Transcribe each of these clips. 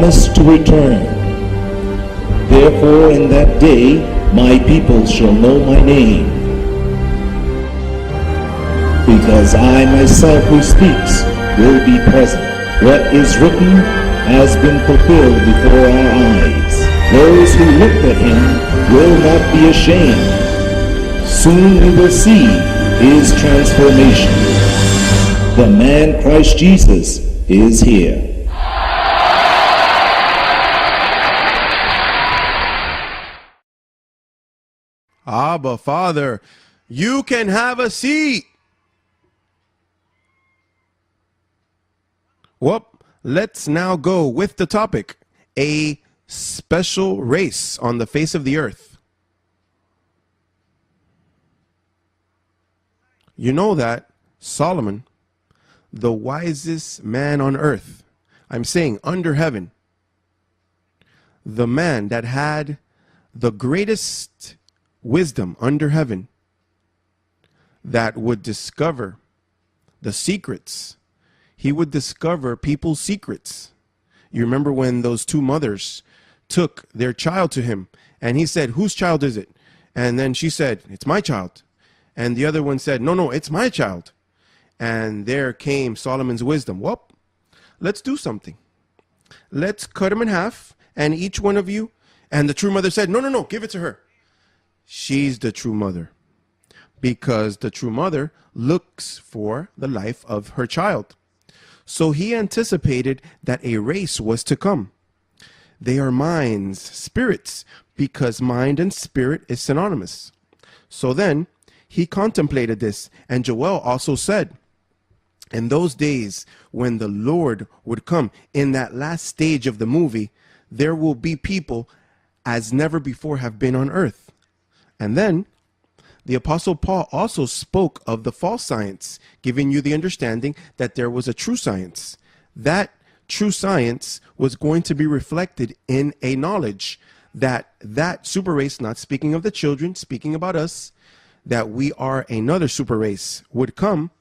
promised to return. Therefore in that day my people shall know my name, because I myself who speaks will be present. What is written has been fulfilled before our eyes. Those who looked at him will not be ashamed. Soon we will see his transformation. The man Christ Jesus is here. Abba, Father, you can have a seat. Well, let's now go with the topic, a special race on the face of the earth. You know that Solomon, the wisest man on earth, I'm saying under heaven, the man that had the greatest wisdom under heaven, that would discover the secrets. He would discover people's secrets. You remember when those two mothers took their child to him and he said, whose child is it? And then she said, it's my child. And the other one said, no, it's my child. And there came Solomon's wisdom. Well, let's do something. Let's cut him in half, and each one of you. And the true mother said, no, give it to her. She's the true mother, because the true mother looks for the life of her child. So he anticipated that a race was to come. They are minds, spirits, because mind and spirit is synonymous. So then he contemplated this, and Joel also said, in those days when the Lord would come, in that last stage of the movie, there will be people as never before have been on earth. And then the Apostle Paul also spoke of the false science, giving you the understanding that there was a true science. That true science was going to be reflected in a knowledge that super race, not speaking of the children, speaking about us, that we are another super race, would come.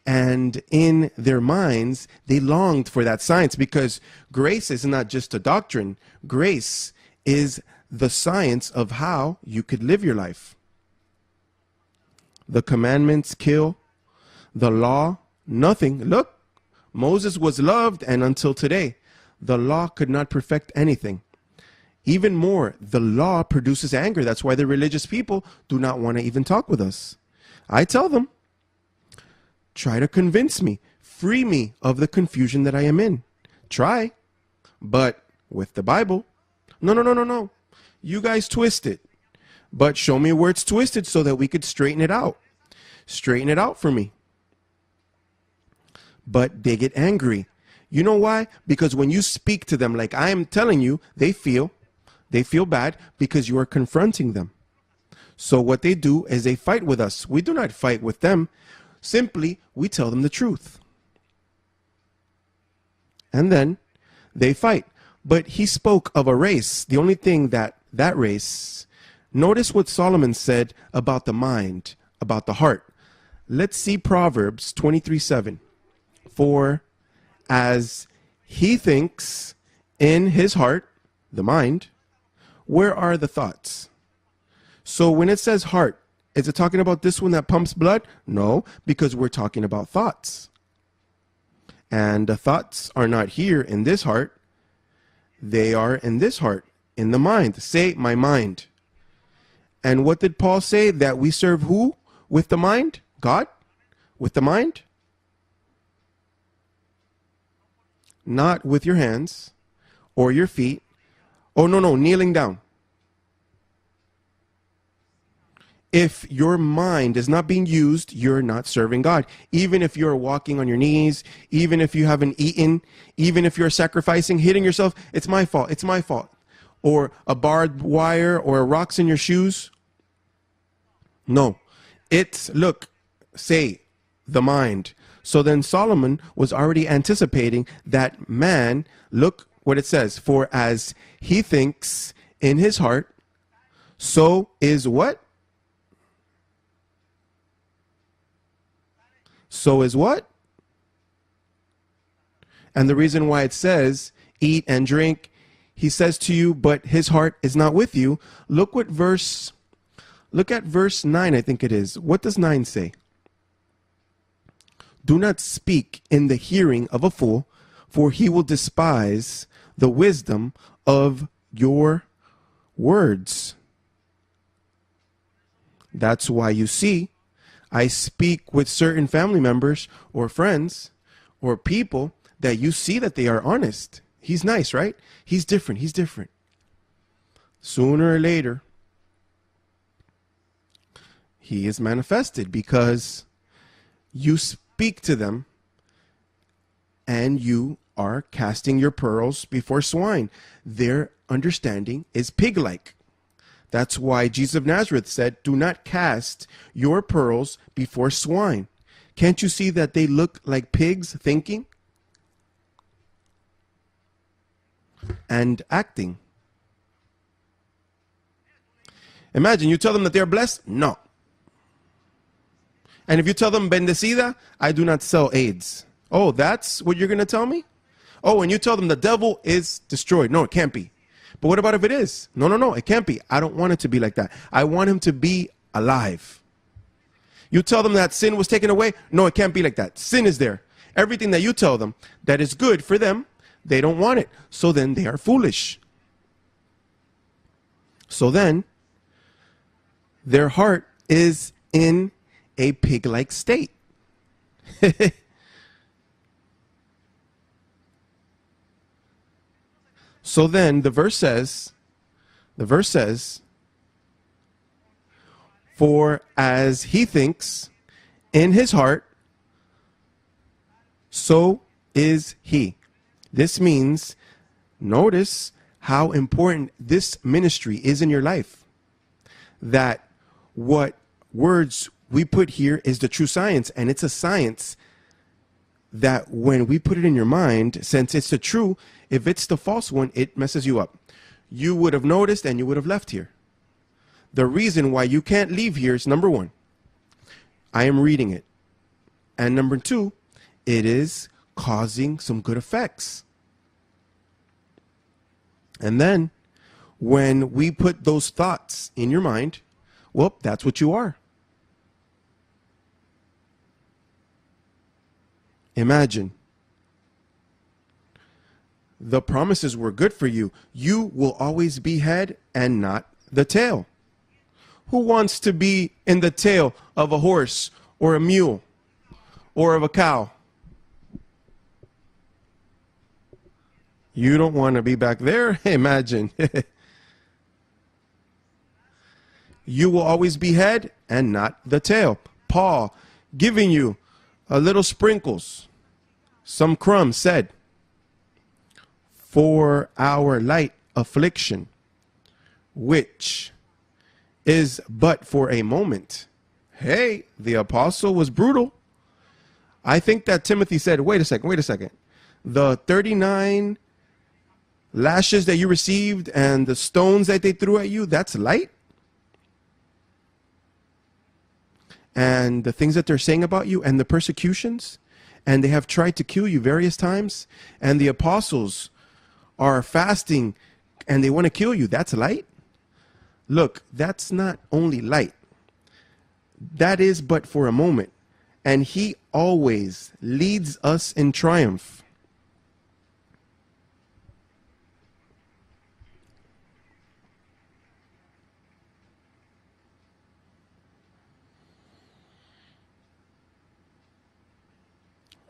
And in their minds, they longed for that science, because grace is not just a doctrine. Grace is the science of how you could live your life. The commandments kill, the law, nothing. Look, Moses was loved, and until today, the law could not perfect anything. Even more, the law produces anger. That's why the religious people do not want to even talk with us. I tell them, try to convince me, free me of the confusion that I am in. Try, but with the Bible. No. You guys twist it, but show me where it's twisted so that we could straighten it out. Straighten it out for me. But they get angry. You know why? Because when you speak to them like I am telling you, they feel bad because you are confronting them. So what they do is they fight with us. We do not fight with them. Simply, we tell them the truth. And then they fight. But he spoke of a race. The only thing that race, notice what Solomon said about the mind, about the heart. Let's see Proverbs 23:7. For as he thinks in his heart, the mind, where are the thoughts? So when it says heart, is it talking about this one that pumps blood? No, because we're talking about thoughts. And the thoughts are not here in this heart. They are in this heart, in the mind. Say, my mind. And what did Paul say? That we serve who with the mind? God? With the mind? Not with your hands or your feet. Oh, no, kneeling down. If your mind is not being used, you're not serving God. Even if you're walking on your knees, even if you haven't eaten, even if you're sacrificing, hitting yourself, it's my fault, it's my fault. Or a barbed wire or rocks in your shoes. No, it's, look, say, the mind. So then Solomon was already anticipating that man, look what it says, for as he thinks in his heart, so is what? So is what? And the reason why it says, eat and drink, he says to you, but his heart is not with you. Look at verse 9, I think it is. What does 9 say? Do not speak in the hearing of a fool, for he will despise the wisdom of your words. That's why you see, I speak with certain family members or friends or people that you see that they are honest. He's nice, right? He's different. He's different. Sooner or later, he is manifested because you speak to them and you are casting your pearls before swine. Their understanding is pig-like. That's why Jesus of Nazareth said, do not cast your pearls before swine. Can't you see that they look like pigs thinking and acting? Imagine you tell them that they're blessed. No. And if you tell them, bendecida, I do not sell AIDS. Oh, that's what you're going to tell me? Oh, and you tell them the devil is destroyed. No, it can't be. But what about if it is? No, it can't be. I don't want it to be like that. I want him to be alive. You tell them that sin was taken away. No, it can't be like that. Sin is there. Everything that you tell them that is good for them, they don't want it. So then they are foolish. So then their heart is in a pig-like state. So then the verse says, for as he thinks in his heart, so is he. This means, notice how important this ministry is in your life. That what words we put here is the true science, and it's a science that when we put it in your mind, since it's the true, if it's the false one, it messes you up. You would have noticed and you would have left here. The reason why you can't leave here is, number one, I am reading it. And number two, it is causing some good effects. And then when we put those thoughts in your mind, well, that's what you are. Imagine the promises were good for you. You will always be head and not the tail. Who wants to be in the tail of a horse or a mule or of a cow? You don't want to be back there? Imagine. You will always be head and not the tail. Paul giving you a little sprinkles, some crumbs, said, for our light affliction, which is but for a moment. Hey, the apostle was brutal. I think that Timothy said, wait a second. The 39 lashes that you received and the stones that they threw at you, that's light? And the things that they're saying about you and the persecutions, and they have tried to kill you various times, and the apostles are fasting and they want to kill you, that's light? Look, that's not only light. That is but for a moment. And he always leads us in triumph.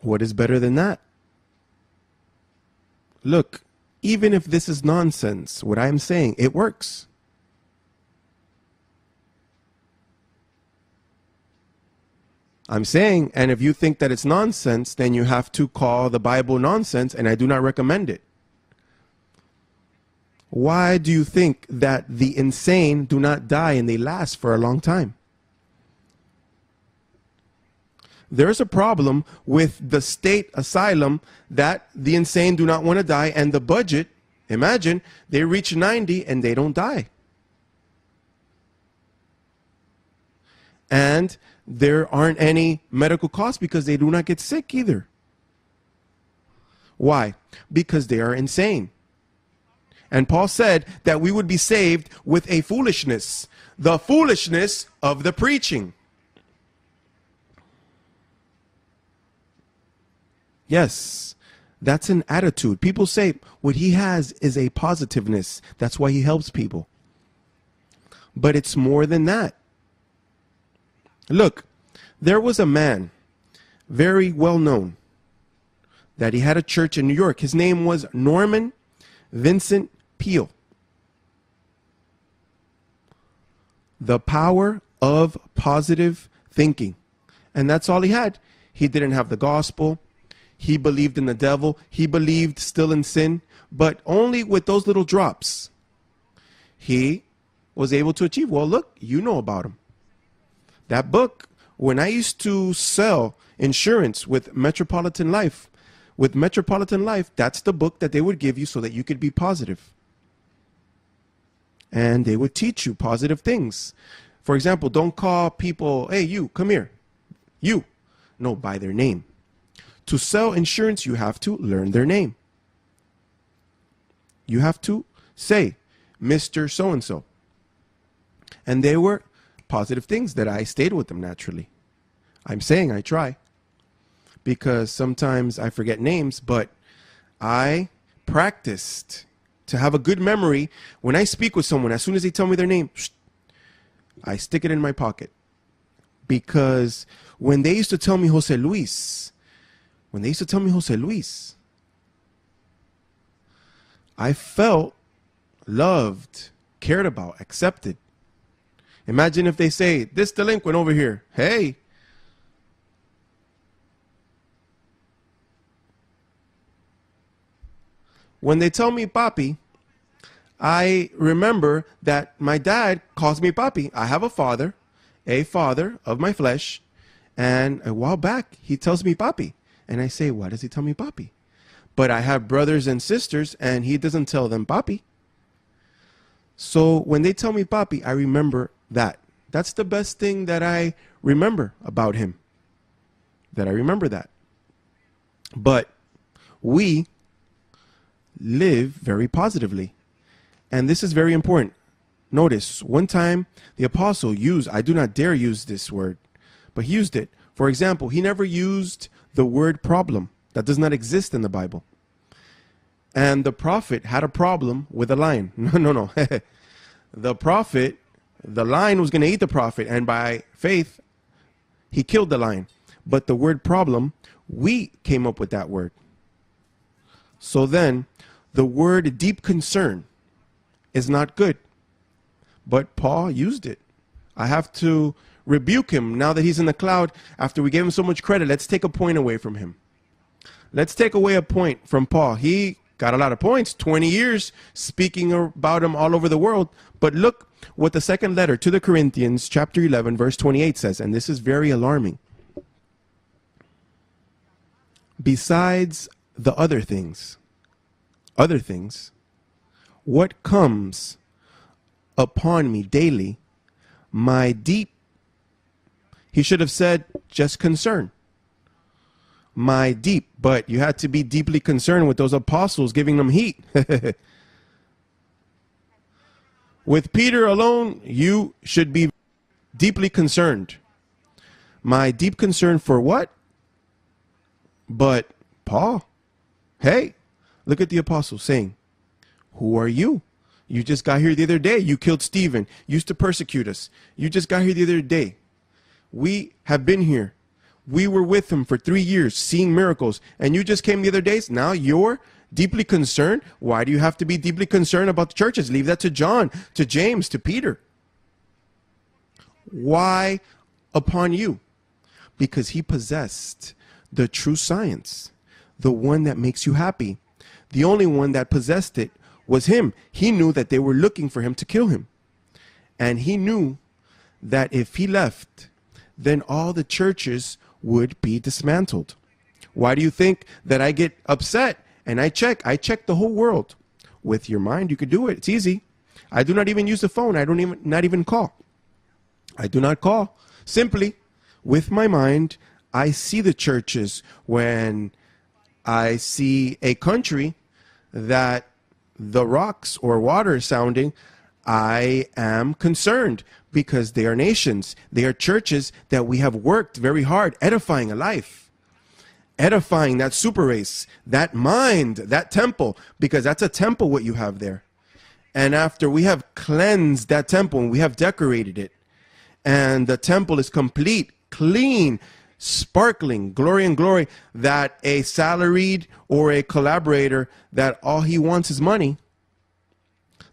What is better than that? Look, even if this is nonsense, what I'm saying, it works. I'm saying, and if you think that it's nonsense, then you have to call the Bible nonsense, and I do not recommend it. Why do you think that the insane do not die and they last for a long time? There's a problem with the state asylum that the insane do not want to die, and the budget, imagine, they reach 90 and they don't die. And there aren't any medical costs because they do not get sick either. Why? Because they are insane. And Paul said that we would be saved with a foolishness, the foolishness of the preaching. Yes, that's an attitude. People say what he has is a positiveness. That's why he helps people. But it's more than that. Look, there was a man, very well known, that he had a church in New York. His name was Norman Vincent Peale. The power of positive thinking. And that's all he had. He didn't have the gospel. He believed in the devil. He believed still in sin. But only with those little drops, he was able to achieve. Well, look, you know about him. That book, when I used to sell insurance with Metropolitan Life, that's the book that they would give you so that you could be positive. And they would teach you positive things. For example, don't call people, hey, you, come here. You. No, by their name. To sell insurance, you have to learn their name. You have to say, Mr. So-and-so. And they were positive things that I stayed with them naturally. I'm saying I try. Because sometimes I forget names, but I practiced to have a good memory. When I speak with someone, as soon as they tell me their name, I stick it in my pocket. Because when they used to tell me Jose Luis, I felt loved, cared about, accepted. Imagine if they say, this delinquent over here, hey. When they tell me papi, I remember that my dad calls me papi. I have a father of my flesh, and a while back he tells me papi. And I say, why does he tell me papi? But I have brothers and sisters, and he doesn't tell them papi. So when they tell me papi, I remember that. That's the best thing that I remember about him. That. But we live very positively. And this is very important. Notice, one time the apostle used, I do not dare use this word, but he used it. For example, he never used the word problem. That does not exist in the Bible. And the prophet had a problem with a lion. No. The prophet, the lion was going to eat the prophet, and by faith, he killed the lion. But the word problem, we came up with that word. So then, the word deep concern is not good. But Paul used it. I have to rebuke him now that he's in the cloud. After we gave him so much credit, let's take a point away from him. Let's take away a point from Paul. He got a lot of points, 20 years speaking about him all over the world. But look what the second letter to the Corinthians, chapter 11, verse 28 says, and this is very alarming. Besides the other things, what comes upon me daily, my deep, he should have said just concern. My deep, but you had to be deeply concerned with those apostles giving them heat. With Peter alone, you should be deeply concerned. My deep concern for what? But Paul, hey, look at the apostles saying, who are you? You just got here the other day. You killed Stephen. You used to persecute us. You just got here the other day. We have been here. We were with him for 3 years, seeing miracles. And you just came the other days. Now you're deeply concerned. Why do you have to be deeply concerned about the churches? Leave that to John, to James, to Peter. Why upon you? Because he possessed the true science, the one that makes you happy. The only one that possessed it was him. He knew that they were looking for him to kill him. And he knew that if he left, then all the churches would be dismantled. Why do you think that I get upset and I check the whole world? With your mind, you could do it. It's easy. I do not even use the phone. Not even call. I do not call. Simply, with my mind, I see the churches when I see a country that the rocks or water is sounding, I am concerned because they are nations. They are churches that we have worked very hard edifying a life, edifying that super race, that mind, that temple, because that's a temple what you have there. And after we have cleansed that temple and we have decorated it, and the temple is complete, clean, sparkling, glory and glory, that a salaried or a collaborator, that all he wants is money,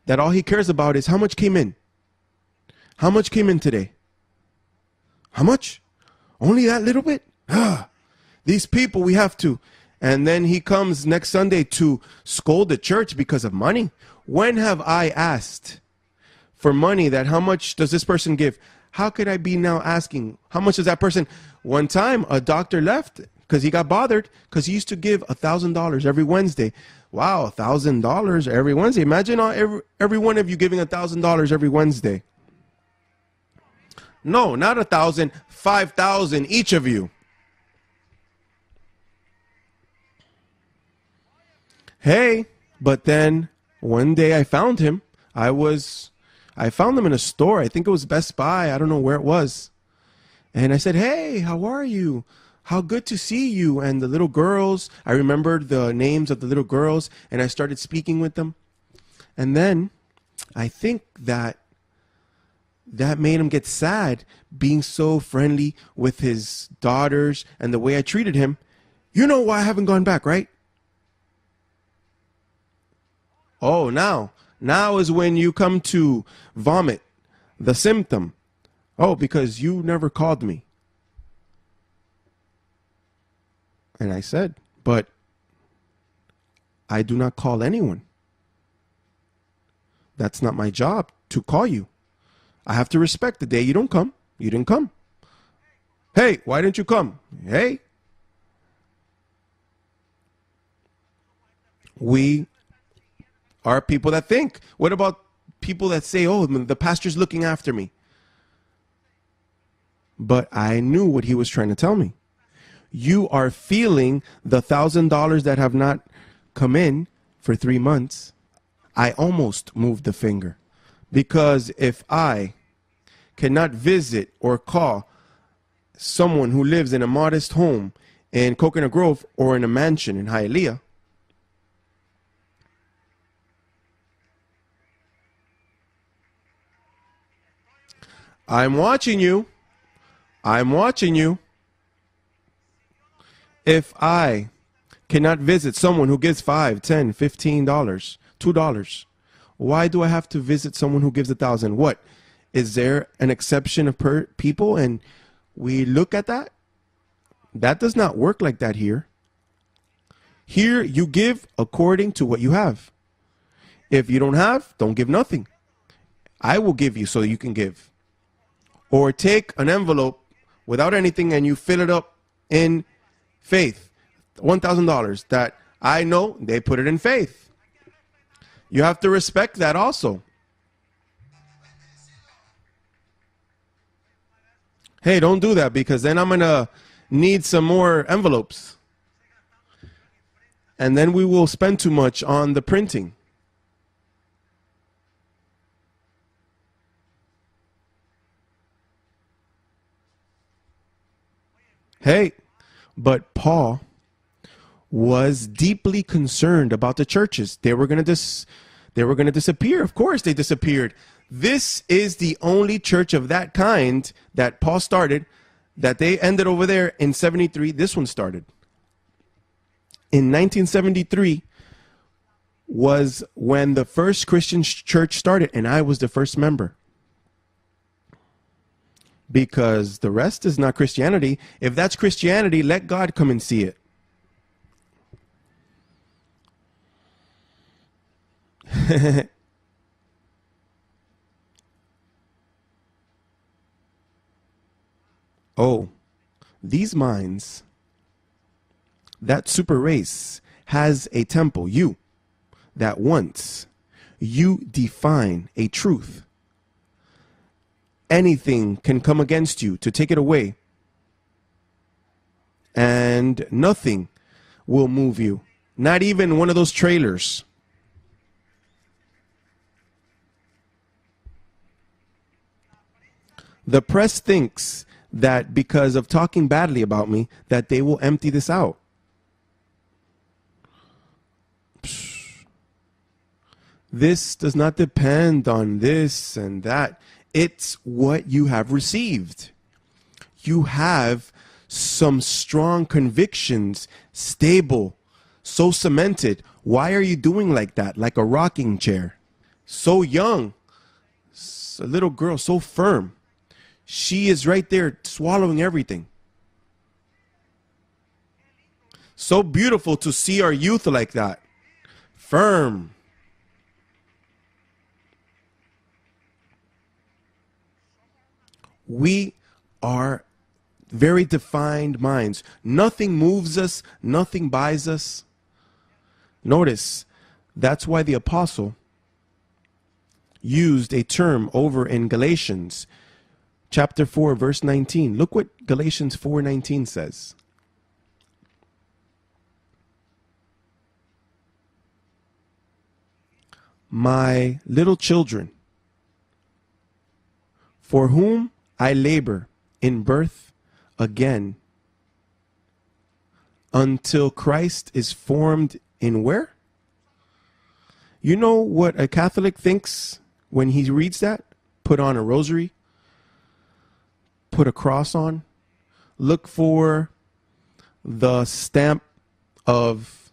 that all he cares about is how much came in. How much came in today? How much? Only that little bit? These people, we have to. And then he comes next Sunday to scold the church because of money. When have I asked for money that how much does this person give? How could I be now asking how much does that person? One time a doctor left because he got bothered because he used to give $1,000 every Wednesday. Wow, $1,000 every Wednesday. Imagine every one of you giving $1,000 every Wednesday. No, not 1,000, 5,000 each of you. Hey, but then one day I found him. I found him in a store. I think it was Best Buy. I don't know where it was. And I said, hey, how are you? How good to see you. And the little girls, I remembered the names of the little girls, and I started speaking with them. And then I think that made him get sad, being so friendly with his daughters and the way I treated him. You know why I haven't gone back, right? Oh, now is when you come to vomit the symptom. Oh, because you never called me. And I said, but I do not call anyone. That's not my job to call you. I have to respect the day you don't come. You didn't come. Hey, why didn't you come? Hey. We are people that think. What about people that say, oh, the pastor's looking after me? But I knew what he was trying to tell me. You are feeling the $1,000 that have not come in for 3 months. I almost moved the finger. Because if I cannot visit or call someone who lives in a modest home in Coconut Grove or in a mansion in Hialeah, I'm watching you. I'm watching you. If I cannot visit someone who gives $5, $10, $15, $2, why do I have to visit someone who gives 1,000? What? Is there an exception of people and we look at that? That does not work like that here. Here you give according to what you have. If you don't have, don't give nothing. I will give you so you can give. Or take an envelope without anything and you fill it up in faith. $1,000 that I know they put it in faith. You have to respect that also. Hey, don't do that because then I'm going to need some more envelopes. And then we will spend too much on the printing. Hey, but Paul was deeply concerned about the churches. They were going to disappear. Of course they disappeared. This is the only church of that kind that Paul started, that they ended over there in 73. This one started. In 1973 was when the first Christian church started, and I was the first member. Because the rest is not Christianity. If that's Christianity, let God come and see it. Oh, these minds, that super race has a temple, you, that once you define a truth, anything can come against you to take it away. And nothing will move you. Not even one of those trailers. The press thinks that because of talking badly about me, that they will empty this out. This does not depend on this and that. It's what you have received. You have some strong convictions, stable, so cemented. Why are you doing like that? Like a rocking chair. So young, a little girl, so firm. She is right there swallowing everything. So beautiful to see our youth like that. Firm. We are very defined minds. Nothing moves us. Nothing buys us. Notice, that's why the apostle used a term over in Galatians chapter 4, verse 19. Look what Galatians 4:19 says. My little children, for whom I labor in birth again until Christ is formed in where? You know what a Catholic thinks when he reads that? Put on a rosary, put a cross on, look for the stamp of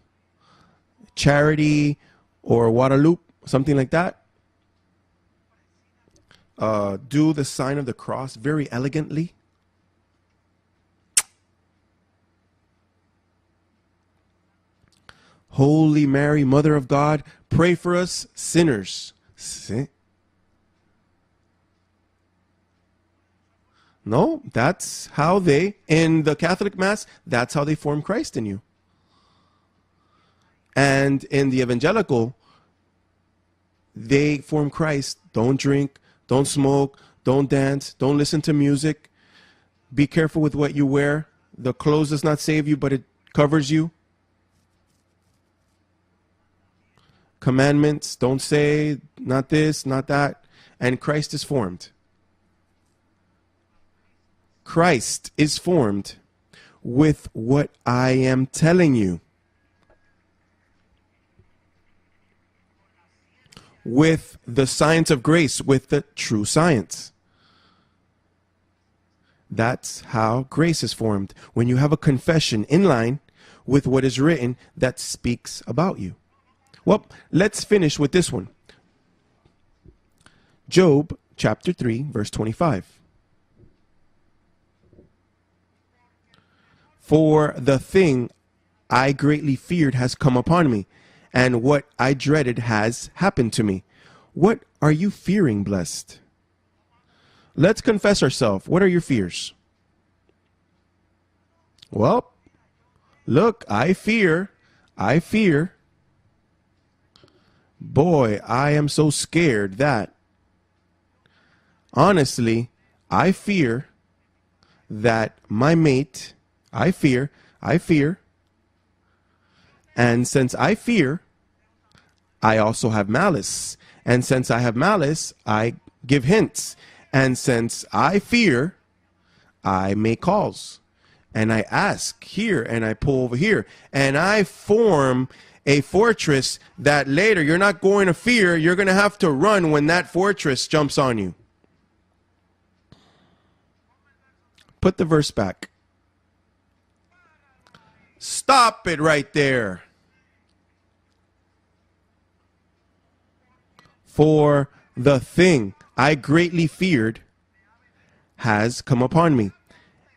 charity or Guadalupe, something like that. Do the sign of the cross very elegantly. Holy Mary, Mother of God, pray for us sinners. See? No, that's how they, in the Catholic Mass, that's how they form Christ in you. And in the evangelical, they form Christ. Don't drink, don't smoke, don't dance, don't listen to music. Be careful with what you wear. The clothes does not save you, but it covers you. Commandments, don't say, not this, not that. And Christ is formed. Christ is formed with what I am telling you. With the science of grace, with the true science. That's how grace is formed. When you have a confession in line with what is written that speaks about you. Well, let's finish with this one. Job chapter 3, verse 25. For the thing I greatly feared has come upon me, and what I dreaded has happened to me. What are you fearing, blessed? Let's confess ourselves. What are your fears? Well, look, I fear. Boy, I am so scared that, honestly, I fear that my mate, I fear, and since I fear, I also have malice. And since I have malice, I give hints. And since I fear, I make calls. And I ask here, and I pull over here. And I form a fortress that later you're not going to fear. You're going to have to run when that fortress jumps on you. Put the verse back. Stop it right there. For the thing I greatly feared has come upon me,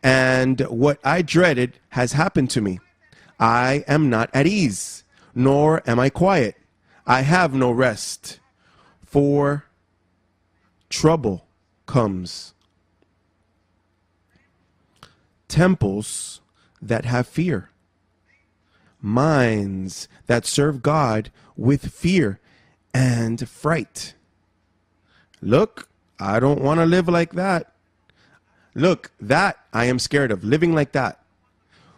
and what I dreaded has happened to me. I am not at ease, nor am I quiet. I have no rest, for trouble comes. Temples that have fear. Minds that serve God with fear and fright. Look, I don't want to live like that. Look, that I am scared of, living like that.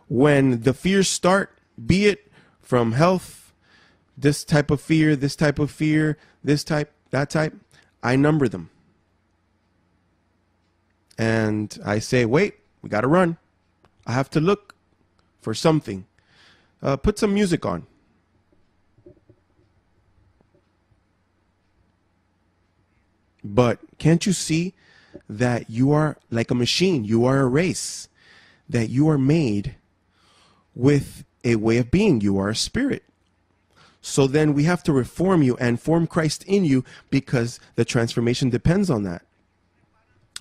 When the fears start, be it from health, this type of fear, this type, that type, I number them. And I say, wait, we got to run. I have to look for something. Put some music on. But can't you see that you are like a machine? You are a race, that you are made with a way of being. You are a spirit. So then we have to reform you and form Christ in you, because the transformation depends on that.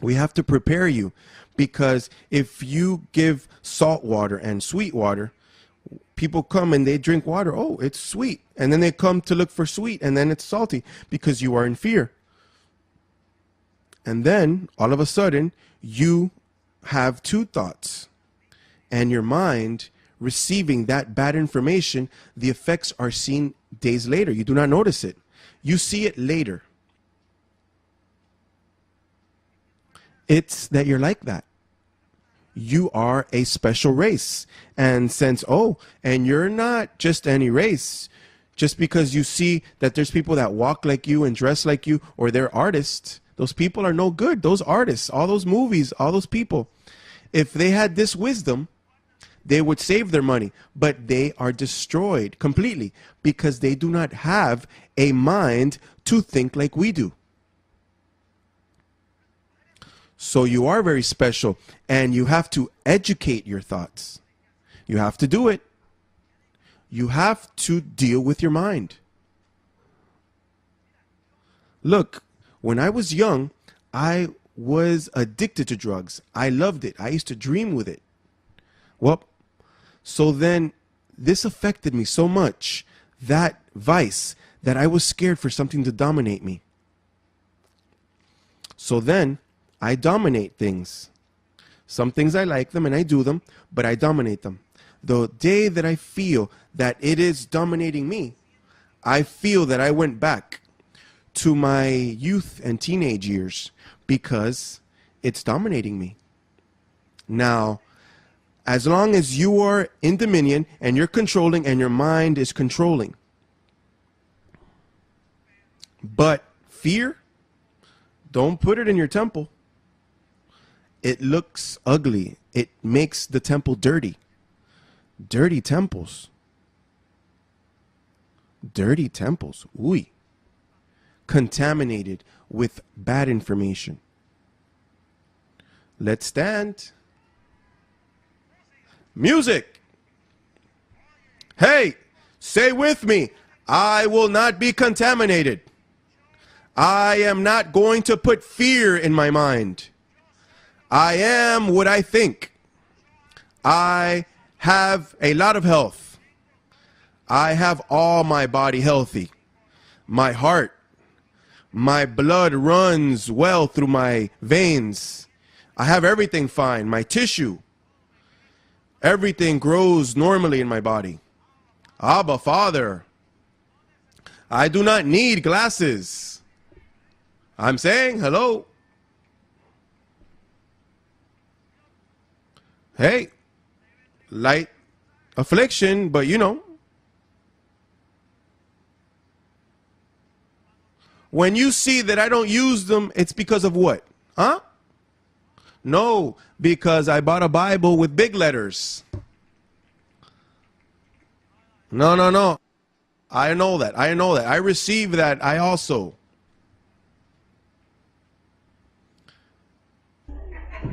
We have to prepare you, because if you give salt water and sweet water, people come and they drink water. Oh, it's sweet. And then they come to look for sweet, and then it's salty because you are in fear. And then all of a sudden you have two thoughts, and your mind receiving that bad information, the effects are seen days later. You do not notice it. You see it later. It's that you're like that. You are a special race. And since, and you're not just any race, just because you see that there's people that walk like you and dress like you, or they're artists, those people are no good. Those artists, all those movies, all those people, if they had this wisdom, they would save their money, but they are destroyed completely because they do not have a mind to think like we do. So you are very special, and you have to educate your thoughts. You have to do it. You have to deal with your mind. Look, when I was young, I was addicted to drugs. I loved it. I used to dream with it. Well, so then this affected me so much, that vice, that I was scared for something to dominate me. So then I dominate things. Some things I like them and I do them, but I dominate them. The day that I feel that it is dominating me, I feel that I went back to my youth and teenage years because it's dominating me. Now, as long as you are in dominion and you're controlling and your mind is controlling. But fear, don't put it in your temple. It looks ugly. It makes the temple dirty. Dirty temples. Dirty temples. Ooh. Contaminated with bad information. Let's stand. Music. Hey, say with me, I will not be contaminated. I am not going to put fear in my mind. I am what I think. I have a lot of health. I have all my body healthy. My heart, my blood runs well through my veins. I have everything fine. My tissue, everything grows normally in my body. Abba, Father, I do not need glasses. I'm saying hello. Hey, light affliction, but you know. When you see that I don't use them, it's because of what? Huh? No, because I bought a Bible with big letters. No. I know that. I receive that. I also.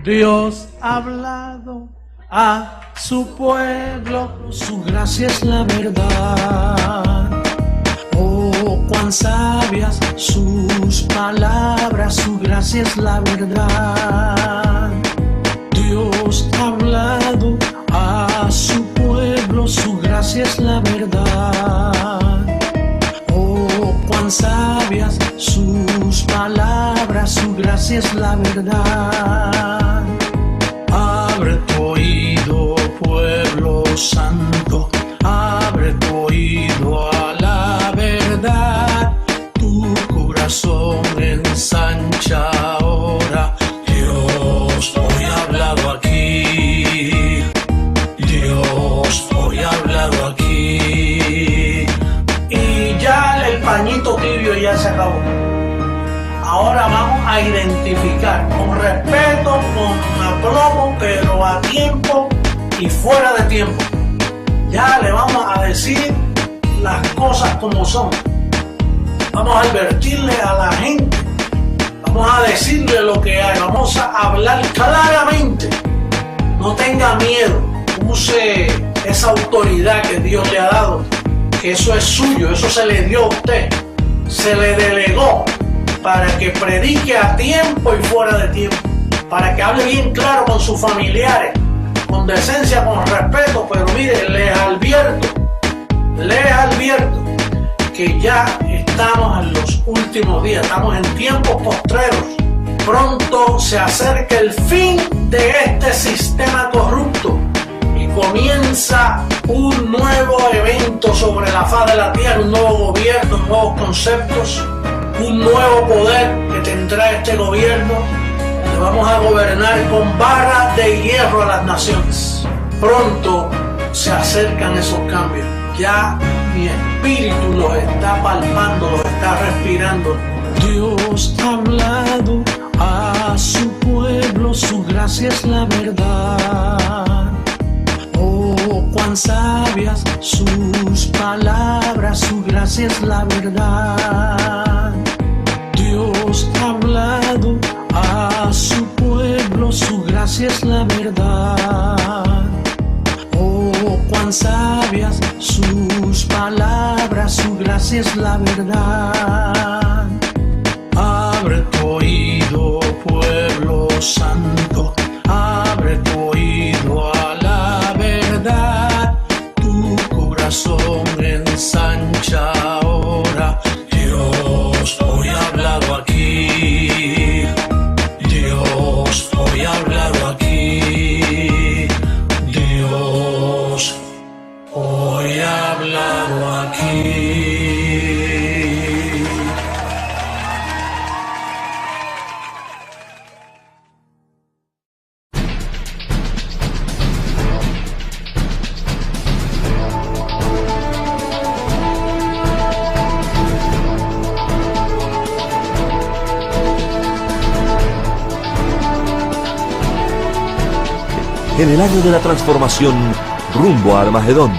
Dios ha hablado a su pueblo, su gracia es la verdad. Oh, cuán sabias sus palabras, su gracia es la verdad. Dios ha hablado a su pueblo, su gracia es la verdad. Oh, cuán sabias sus palabras, su gracia es la verdad. Abre tu oído, pueblo santo, abre tu oído a la verdad. Tu corazón ensancha ahora. Dios hoy ha hablado aquí. Dios hoy ha hablado aquí. pañito tibio y ya se acabó. Ahora vamos a identificar con respeto, con aplomo, pero a tiempo y fuera de tiempo. Ya le vamos a decir las cosas como son. Vamos a advertirle a la gente. Vamos a decirle lo que hay. Vamos a hablar claramente. No tenga miedo. Use esa autoridad que Dios le ha dado. Que eso es suyo. Eso se le dio a usted. Se le delegó para que predique a tiempo y fuera de tiempo. Para que hable bien claro con sus familiares. Con decencia, con respeto. Pero mire, les advierto que ya estamos en los últimos días, estamos en tiempos postreros. Pronto se acerca el fin de este sistema corrupto y comienza un nuevo evento sobre la faz de la tierra, un nuevo gobierno, nuevos conceptos, un nuevo poder que tendrá este gobierno, que vamos a gobernar con barra de hierro a las naciones. Pronto se acercan esos cambios. Ya mi espíritu los está palpando, los está respirando. Dios ha hablado a su pueblo, su gracia es la verdad. Oh, cuán sabias sus palabras, su gracia es la verdad. Dios ha hablado a su pueblo, su gracia es la verdad. Oh, cuán sabias sus palabras, su gracia es la verdad. Abre tu oído, pueblo santo, abre tu oído a la verdad. Tu corazón ensancha ahora. Dios hoy ha hablado aquí. Dios hoy ha hablado aquí. Dios hoy ha hablado aquí. En el año de la transformación, rumbo a Armagedón.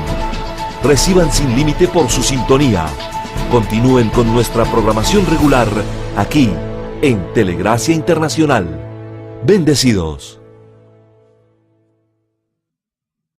Reciban sin límite por su sintonía. Continúen con nuestra programación regular aquí en Telegracia Internacional. Bendecidos.